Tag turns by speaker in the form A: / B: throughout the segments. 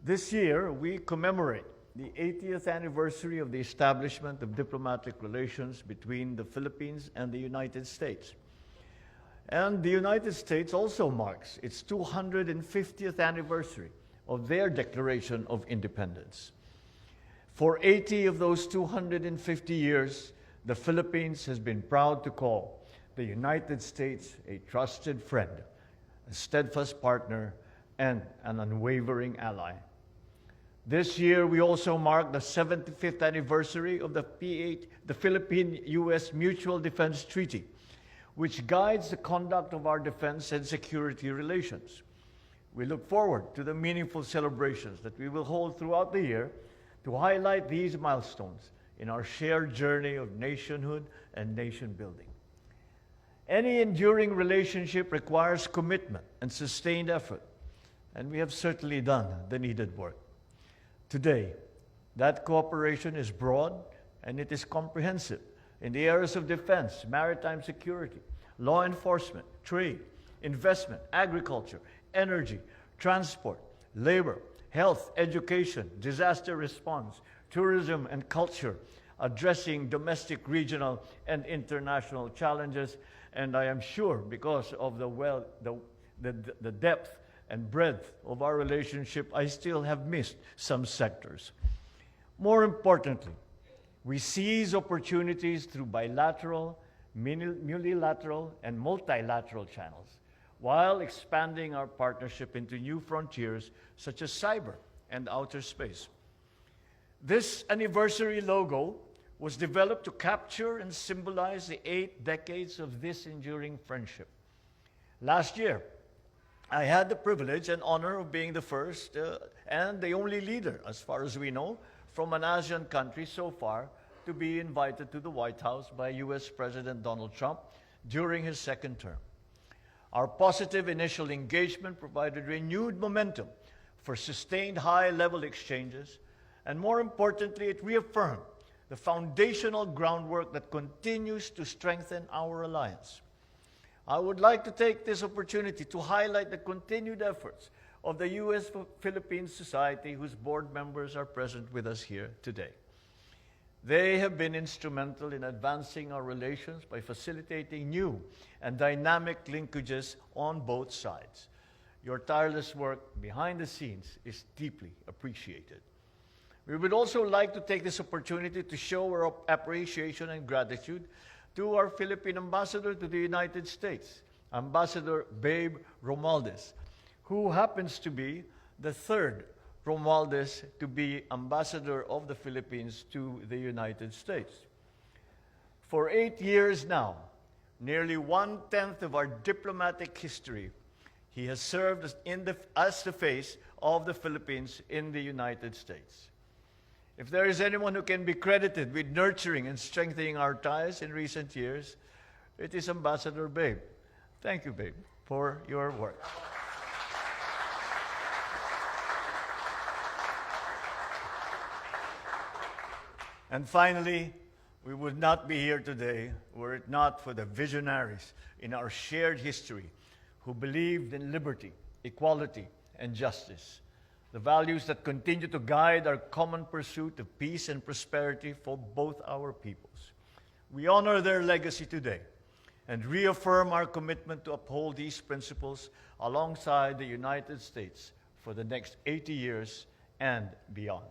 A: This year, we commemorate the 80th anniversary of the establishment of diplomatic relations between the Philippines and the United States. And the United States also marks its 250th anniversary of their Declaration of Independence. For 80 of those 250 years, the Philippines has been proud to call the United States a trusted friend, a steadfast partner, and an unwavering ally. This year, we also mark the 75th anniversary of the Philippine-U.S. Mutual Defense Treaty, which guides the conduct of our defense and security relations. We look forward to the meaningful celebrations that we will hold throughout the year to highlight these milestones in our shared journey of nationhood and nation building. Any enduring relationship requires commitment and sustained effort, and we have certainly done the needed work. Today, that cooperation is broad and it is comprehensive in the areas of defense, maritime security, law enforcement, trade, investment, agriculture, energy, transport, labor, health, education, disaster response, tourism and culture, addressing domestic, regional, and international challenges. And I am sure because of the depth and breadth of our relationship, I still have missed some sectors. More importantly, we seize opportunities through bilateral, multilateral, and multilateral channels, while expanding our partnership into new frontiers such as cyber and outer space. This anniversary logo was developed to capture and symbolize the 8 decades of this enduring friendship. Last year, I had the privilege and honor of being the first and the only leader, as far as we know, from an ASEAN country so far to be invited to the White House by U.S. President Donald Trump during his second term. Our positive initial engagement provided renewed momentum for sustained high-level exchanges, and more importantly, it reaffirmed the foundational groundwork that continues to strengthen our alliance. I would like to take this opportunity to highlight the continued efforts of the U.S.-Philippine Society, whose board members are present with us here today. They have been instrumental in advancing our relations by facilitating new and dynamic linkages on both sides. Your tireless work behind the scenes is deeply appreciated. We would also like to take this opportunity to show our appreciation and gratitude to our Philippine ambassador to the United States, Ambassador Babe Romualdez, who happens to be the third Romualdez to be ambassador of the Philippines to the United States. For 8 years now, nearly 1/10 of our diplomatic history, he has served as the face of the Philippines in the United States. If there is anyone who can be credited with nurturing and strengthening our ties in recent years, it is Ambassador Babe. Thank you, Babe, for your work. And finally, we would not be here today were it not for the visionaries in our shared history who believed in liberty, equality, and justice, the values that continue to guide our common pursuit of peace and prosperity for both our peoples. We honor their legacy today and reaffirm our commitment to uphold these principles alongside the United States for the next 80 years and beyond.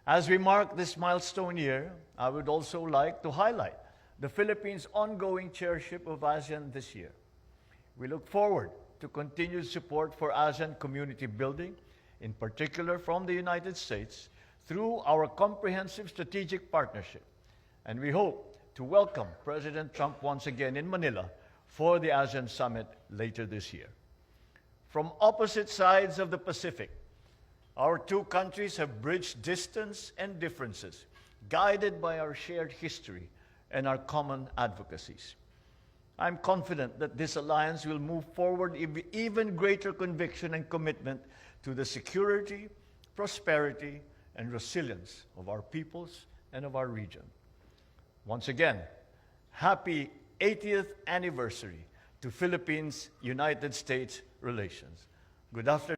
A: As we mark this milestone year, I would also like to highlight the Philippines' ongoing chairship of ASEAN this year. We look forward to continued support for ASEAN community building, in particular from the United States, through our comprehensive strategic partnership. And we hope to welcome President Trump once again in Manila for the ASEAN Summit later this year. From opposite sides of the Pacific, our two countries have bridged distance and differences, guided by our shared history and our common advocacies. I'm confident that this alliance will move forward with even greater conviction and commitment to the security, prosperity, and resilience of our peoples and of our region. Once again, happy 80th anniversary to Philippines-United States relations. Good afternoon.